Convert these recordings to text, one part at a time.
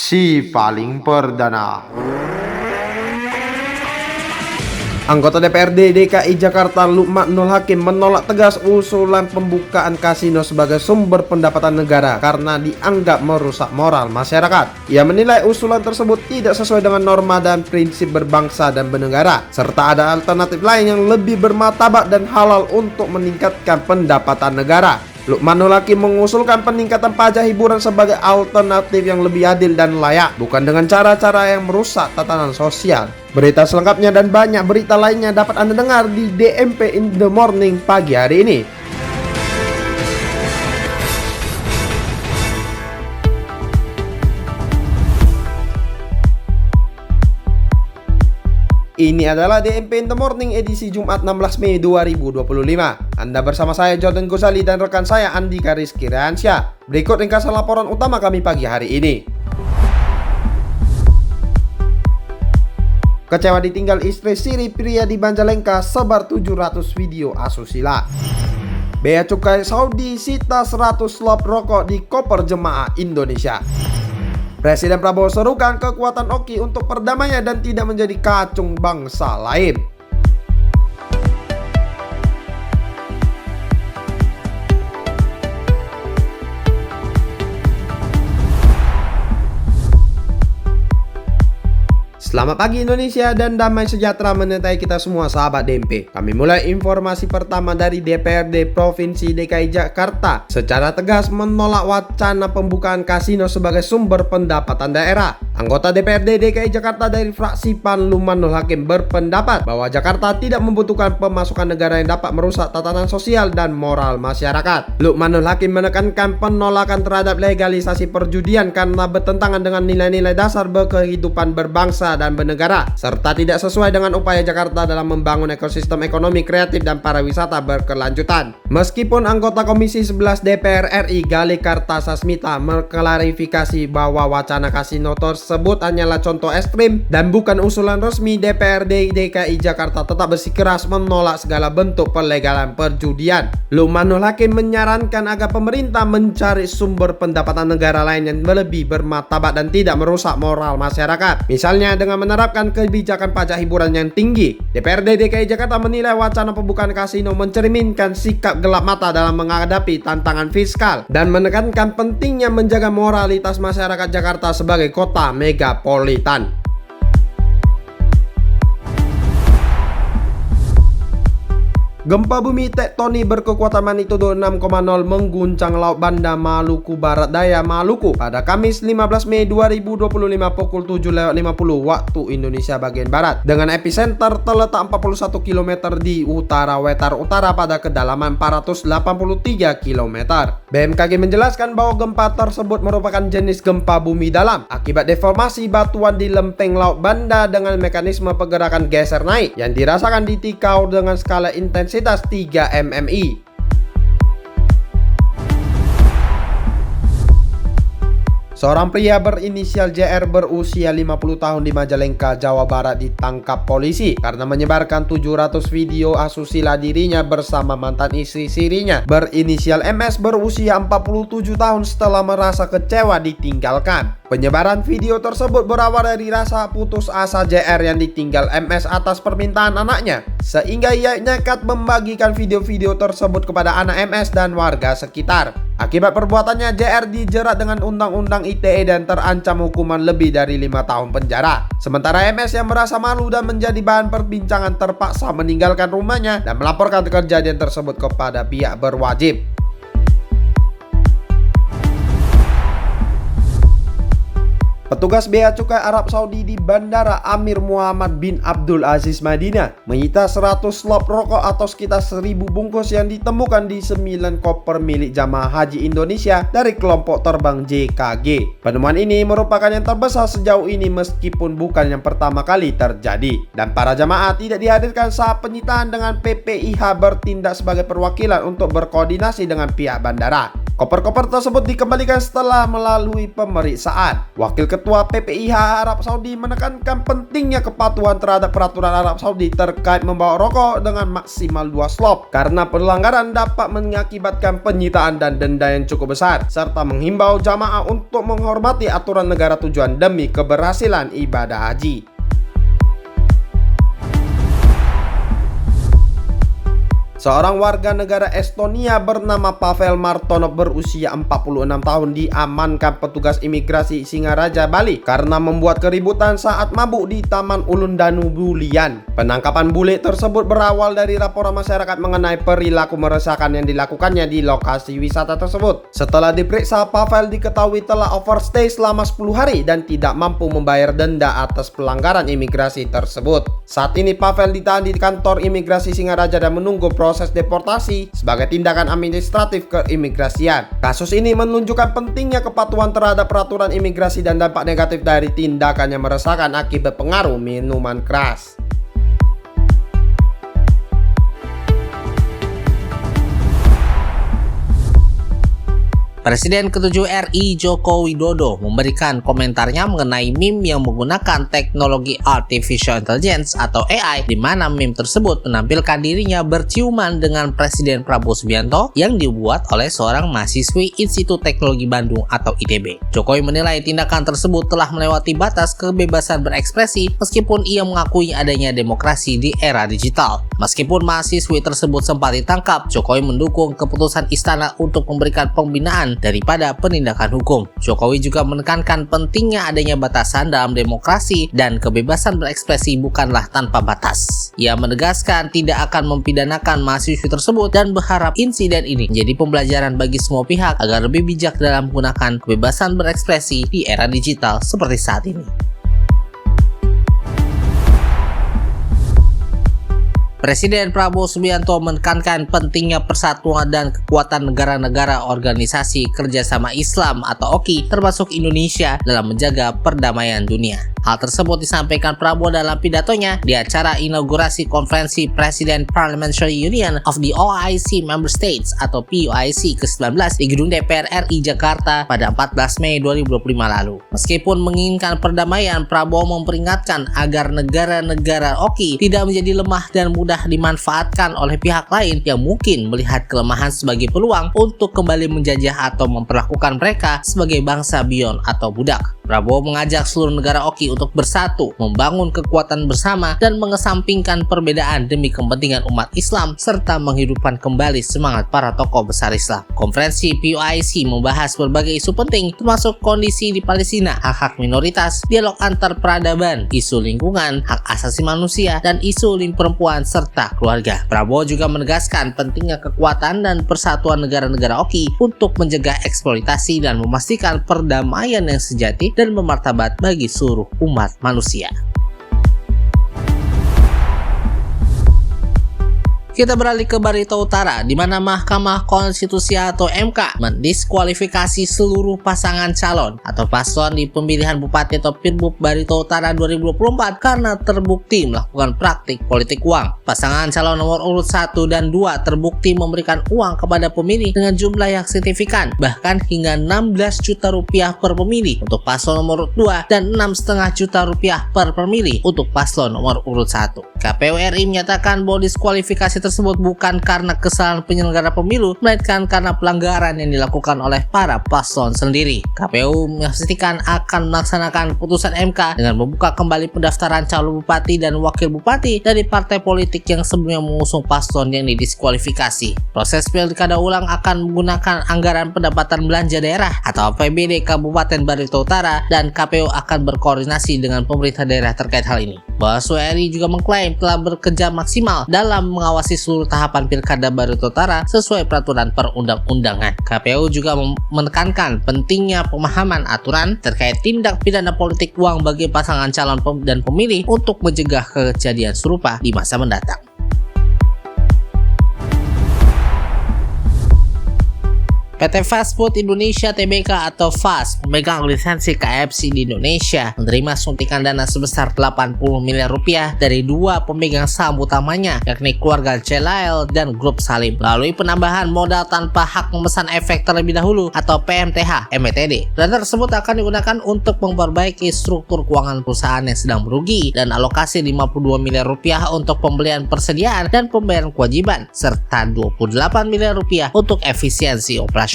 si paling perdana. Anggota DPRD DKI Jakarta Lukmanul Hakim menolak tegas usulan pembukaan kasino sebagai sumber pendapatan negara karena dianggap merusak moral masyarakat. Ia menilai usulan tersebut tidak sesuai dengan norma dan prinsip berbangsa dan bernegara, serta ada alternatif lain yang lebih bermartabat dan halal untuk meningkatkan pendapatan negara. Lukmanul Hakim mengusulkan peningkatan pajak hiburan sebagai alternatif yang lebih adil dan layak, bukan dengan cara-cara yang merusak tatanan sosial. Berita selengkapnya dan banyak berita lainnya dapat Anda dengar di DMP in the Morning pagi hari ini. Ini adalah DMP in the Morning edisi Jumat 16 Mei 2025. Anda bersama saya Jordan Gozali dan rekan saya Andika Rizky Rehansyah. Berikut ringkasan laporan utama kami pagi hari ini. Kecewa ditinggal istri siri, pria di Majalengka sebar 700 video asusila. Bea Cukai Saudi sita 100 slop rokok di koper jemaah Indonesia. Presiden Prabowo serukan kekuatan Oki untuk perdamaian dan tidak menjadi kacung bangsa lain. Selamat pagi Indonesia dan damai sejahtera menyertai kita semua sahabat DMP. Kami mulai informasi pertama dari DPRD Provinsi DKI Jakarta secara tegas menolak wacana pembukaan kasino sebagai sumber pendapatan daerah. Anggota DPRD DKI Jakarta dari fraksi PAN Lukmanul Hakim berpendapat bahwa Jakarta tidak membutuhkan pemasukan negara yang dapat merusak tatanan sosial dan moral masyarakat. Lukmanul Hakim menekankan penolakan terhadap legalisasi perjudian karena bertentangan dengan nilai-nilai dasar berkehidupan berbangsa dan bernegara, serta tidak sesuai dengan upaya Jakarta dalam membangun ekosistem ekonomi kreatif dan pariwisata berkelanjutan. Meskipun anggota Komisi 11 DPR RI Gali Kartasasmita mengklarifikasi bahwa wacana kasino tersebut hanyalah contoh ekstrim dan bukan usulan resmi, DPRD DKI Jakarta tetap bersikeras menolak segala bentuk pelegalan perjudian. Lukmanul Hakim menyarankan agar pemerintah mencari sumber pendapatan negara lain yang lebih bermartabat dan tidak merusak moral masyarakat, misalnya dengan menerapkan kebijakan pajak hiburan yang tinggi. DPRD DKI Jakarta menilai wacana pembukaan kasino mencerminkan sikap gelap mata dalam menghadapi tantangan fiskal dan menekankan pentingnya menjaga moralitas masyarakat Jakarta sebagai kota megapolitan. Gempa bumi tektonik berkekuatan magnitudo 6,0 mengguncang Laut Banda, Maluku Barat Daya, Maluku pada Kamis 15 Mei 2025 pukul 7.50 waktu Indonesia bagian Barat, dengan epicenter terletak 41 km di utara wetar utara pada kedalaman 483 km. BMKG menjelaskan bahwa gempa tersebut merupakan jenis gempa bumi dalam akibat deformasi batuan di lempeng Laut Banda dengan mekanisme pergerakan geser naik yang dirasakan di Tikau dengan skala intensitas 3 mmi. Seorang pria berinisial JR berusia 50 tahun di Majalengka, Jawa Barat ditangkap polisi karena menyebarkan 700 video asusila dirinya bersama mantan istri sirinya berinisial MS berusia 47 tahun setelah merasa kecewa ditinggalkan. Penyebaran video tersebut berawal dari rasa putus asa JR yang ditinggal MS atas permintaan anaknya, sehingga ia nekat membagikan video-video tersebut kepada anak MS dan warga sekitar. Akibat perbuatannya, JR dijerat dengan Undang-Undang ITE dan terancam hukuman lebih dari 5 tahun penjara. Sementara MS yang merasa malu dan menjadi bahan perbincangan terpaksa meninggalkan rumahnya dan melaporkan kejadian tersebut kepada pihak berwajib. Petugas Bea Cukai Arab Saudi di Bandara Amir Muhammad bin Abdul Aziz Madinah menyita 100 slop rokok atau sekitar 1000 bungkus yang ditemukan di 9 koper milik jamaah haji Indonesia dari kelompok terbang JKG. Penemuan ini merupakan yang terbesar sejauh ini meskipun bukan yang pertama kali terjadi, dan para jamaah tidak dihadirkan saat penyitaan dengan PPIH bertindak sebagai perwakilan untuk berkoordinasi dengan pihak bandara. Koper-koper tersebut dikembalikan setelah melalui pemeriksaan. Wakil Ketua PPIH Arab Saudi menekankan pentingnya kepatuhan terhadap peraturan Arab Saudi terkait membawa rokok dengan maksimal 2 slop karena pelanggaran dapat mengakibatkan penyitaan dan denda yang cukup besar, serta menghimbau jamaah untuk menghormati aturan negara tujuan demi keberhasilan ibadah haji. Seorang warga negara Estonia bernama Pavel Martonov berusia 46 tahun diamankan petugas imigrasi Singaraja, Bali karena membuat keributan saat mabuk di Taman Ulundanu, Bulian. Penangkapan bule tersebut berawal dari laporan masyarakat mengenai perilaku meresahkan yang dilakukannya di lokasi wisata tersebut. Setelah diperiksa, Pavel diketahui telah overstay selama 10 hari dan tidak mampu membayar denda atas pelanggaran imigrasi tersebut. Saat ini Pavel ditahan di kantor imigrasi Singaraja dan menunggu proses deportasi sebagai tindakan administratif keimigrasian. Kasus ini menunjukkan pentingnya kepatuhan terhadap peraturan imigrasi dan dampak negatif dari tindakan yang meresahkan akibat pengaruh minuman keras. Presiden ke-7 RI Joko Widodo memberikan komentarnya mengenai meme yang menggunakan teknologi Artificial Intelligence atau AI, di mana meme tersebut menampilkan dirinya berciuman dengan Presiden Prabowo Subianto yang dibuat oleh seorang mahasiswi Institut Teknologi Bandung atau ITB. Jokowi menilai tindakan tersebut telah melewati batas kebebasan berekspresi meskipun ia mengakui adanya demokrasi di era digital. Meskipun mahasiswi tersebut sempat ditangkap, Jokowi mendukung keputusan istana untuk memberikan pembinaan daripada penindakan hukum. Jokowi juga menekankan pentingnya adanya batasan dalam demokrasi dan kebebasan berekspresi bukanlah tanpa batas. Ia menegaskan tidak akan mempidanakan mahasiswi tersebut dan berharap insiden ini menjadi pembelajaran bagi semua pihak agar lebih bijak dalam menggunakan kebebasan berekspresi di era digital seperti saat ini. Presiden Prabowo Subianto menekankan pentingnya persatuan dan kekuatan negara-negara Organisasi Kerjasama Islam atau OKI termasuk Indonesia dalam menjaga perdamaian dunia. Hal tersebut disampaikan Prabowo dalam pidatonya di acara inaugurasi konferensi Presiden Parliamentary Union of the OIC Member States atau POIC ke-19 di Gedung DPR RI Jakarta pada 14 Mei 2025 lalu. Meskipun menginginkan perdamaian, Prabowo memperingatkan agar negara-negara OKI tidak menjadi lemah dan mudah dimanfaatkan oleh pihak lain yang mungkin melihat kelemahan sebagai peluang untuk kembali menjajah atau memperlakukan mereka sebagai bangsa bion atau budak. Prabowo mengajak seluruh negara OKI untuk bersatu, membangun kekuatan bersama, dan mengesampingkan perbedaan demi kepentingan umat Islam, serta menghidupkan kembali semangat para tokoh besar Islam. Konferensi POIC membahas berbagai isu penting, termasuk kondisi di Palestina, hak-hak minoritas, dialog antar peradaban, isu lingkungan, hak asasi manusia, dan isu perempuan serta keluarga. Prabowo juga menegaskan pentingnya kekuatan dan persatuan negara-negara OKI untuk mencegah eksploitasi dan memastikan perdamaian yang sejati dan bermartabat bagi seluruh umat manusia. Kita beralih ke Barito Utara, di mana Mahkamah Konstitusi atau MK mendiskualifikasi seluruh pasangan calon atau paslon di pemilihan Bupati atau Pilbub Barito Utara 2024 karena terbukti melakukan praktik politik uang. Pasangan calon nomor urut 1 dan 2 terbukti memberikan uang kepada pemilih dengan jumlah yang signifikan, bahkan hingga 16 juta rupiah per pemilih untuk paslon nomor urut 2 dan 6,5 juta rupiah per pemilih untuk paslon nomor urut 1. KPU RI menyatakan bahwa diskualifikasi tersebut bukan karena kesalahan penyelenggara pemilu, melainkan karena pelanggaran yang dilakukan oleh para paslon sendiri. KPU memastikan akan melaksanakan putusan MK dengan membuka kembali pendaftaran calon bupati dan wakil bupati dari partai politik yang sebelumnya mengusung paslon yang didiskualifikasi. Proses pilkada ulang akan menggunakan anggaran pendapatan belanja daerah atau APBD Kabupaten Barito Utara, dan KPU akan berkoordinasi dengan pemerintah daerah terkait hal ini. Bawaslu RI juga mengklaim telah bekerja maksimal dalam mengawasi seluruh tahapan pilkada Barito Utara sesuai peraturan perundang-undangan. KPU juga menekankan pentingnya pemahaman aturan terkait tindak pidana politik uang bagi pasangan calon dan pemilih untuk mencegah kejadian serupa di masa mendatang. PT Fast Food Indonesia Tbk atau FAST memegang lisensi KFC di Indonesia menerima suntikan dana sebesar 80 miliar rupiah dari dua pemegang saham utamanya yakni keluarga Celael dan Grup Salim melalui penambahan modal tanpa hak memesan efek terlebih dahulu atau PMTH MTD. Dana tersebut akan digunakan untuk memperbaiki struktur keuangan perusahaan yang sedang merugi dan alokasi 52 miliar rupiah untuk pembelian persediaan dan pembayaran kewajiban serta 28 miliar rupiah untuk efisiensi operasional.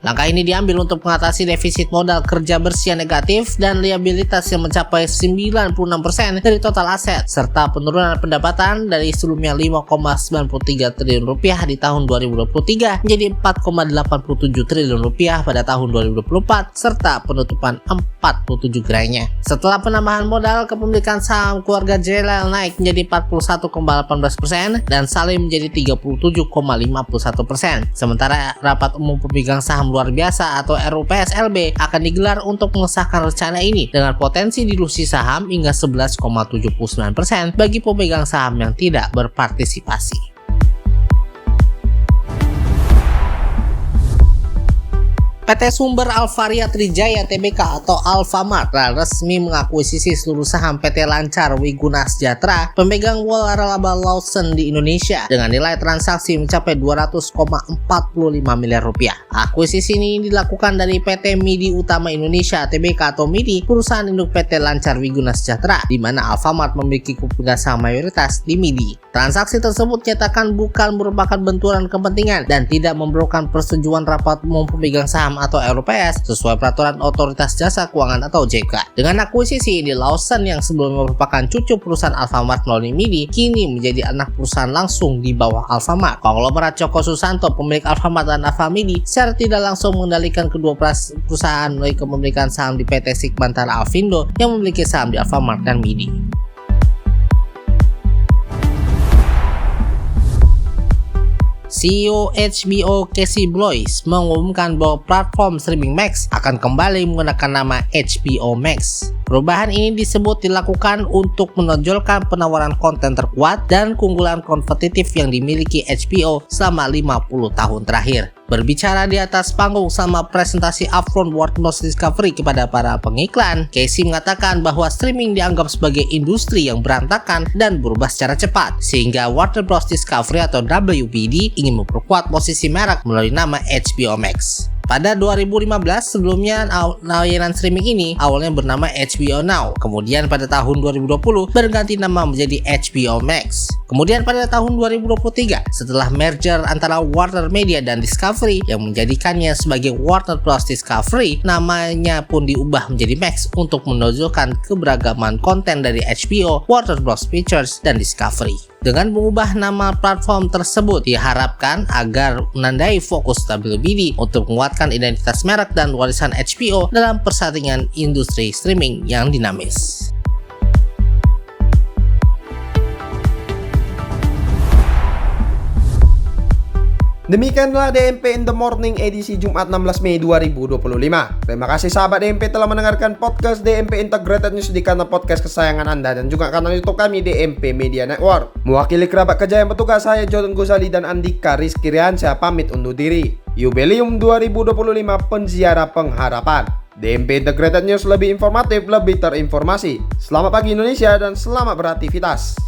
Langkah ini diambil untuk mengatasi defisit modal kerja bersih yang negatif dan liabilitas yang mencapai 96% dari total aset serta penurunan pendapatan dari sebelumnya 5,93 triliun rupiah di tahun 2023 menjadi 4,87 triliun rupiah pada tahun 2024 serta penutupan 47 gerainya. Setelah penambahan modal, kepemilikan saham keluarga Celael naik menjadi 41,18% dan Salim menjadi 37,51%. Sementara rapat umum pemegang saham luar biasa atau RUPSLB akan digelar untuk mengesahkan rencana ini dengan potensi dilusi saham hingga 11,79% bagi pemegang saham yang tidak berpartisipasi. PT Sumber Alvaria Trijaya Tbk atau Alfamart telah resmi mengakuisisi seluruh saham PT Lancar Wiguna Sejahtera pemegang waralaba Lawson di Indonesia dengan nilai transaksi mencapai 200,45 miliar rupiah. Akuisisi ini dilakukan dari PT Midi Utama Indonesia Tbk atau Midi, perusahaan induk PT Lancar Wiguna Sejahtera, di mana Alfamart memiliki pemegang saham mayoritas di Midi. Transaksi tersebut nyatakan bukan merupakan benturan kepentingan dan tidak memerlukan persetujuan rapat umum pemegang saham atau RUPS sesuai peraturan Otoritas Jasa Keuangan atau OJK. Dengan akuisisi ini, Lawson yang sebelumnya merupakan cucu perusahaan Alfamart melalui Midi kini menjadi anak perusahaan langsung di bawah Alfamart. Konglomerat Joko Susanto, pemilik Alfamart dan Alfamidi, secara tidak langsung mengendalikan kedua perusahaan melalui kepemilikan saham di PT Sigmantara Alfindo yang memiliki saham di Alfamart dan Midi. CEO HBO Casey Bloys mengumumkan bahwa platform streaming Max akan kembali menggunakan nama HBO Max. Perubahan ini disebut dilakukan untuk menonjolkan penawaran konten terkuat dan keunggulan kompetitif yang dimiliki HBO selama 50 tahun terakhir. Berbicara di atas panggung sama presentasi Upfront Warner Bros Discovery kepada para pengiklan, Casey mengatakan bahwa streaming dianggap sebagai industri yang berantakan dan berubah secara cepat, sehingga Warner Bros Discovery atau WBD ingin memperkuat posisi merek melalui nama HBO Max. Pada 2015 sebelumnya layanan streaming ini awalnya bernama HBO Now. Kemudian pada tahun 2020 berganti nama menjadi HBO Max. Kemudian pada tahun 2023 setelah merger antara Warner Media dan Discovery yang menjadikannya sebagai Warner Bros Discovery, namanya pun diubah menjadi Max untuk menonjolkan keberagaman konten dari HBO, Warner Bros Pictures, dan Discovery. Dengan mengubah nama platform tersebut diharapkan agar menandai fokus WBD untuk menguatkan identitas merek dan warisan HBO dalam persaingan industri streaming yang dinamis. Demikianlah DMP in the Morning edisi Jumat 16 Mei 2025. Terima kasih sahabat DMP telah mendengarkan podcast DMP Integrated News di kanal podcast kesayangan Anda dan juga kanal YouTube kami DMP Media Network. Mewakili kerabat kerja yang bertugas, saya Jordan Gozali dan Andika Rizky Riansyah pamit undur diri. Jubileum 2025 Penziarah Pengharapan. DMP Integrated News lebih informatif, lebih terinformasi. Selamat pagi Indonesia dan selamat beraktivitas.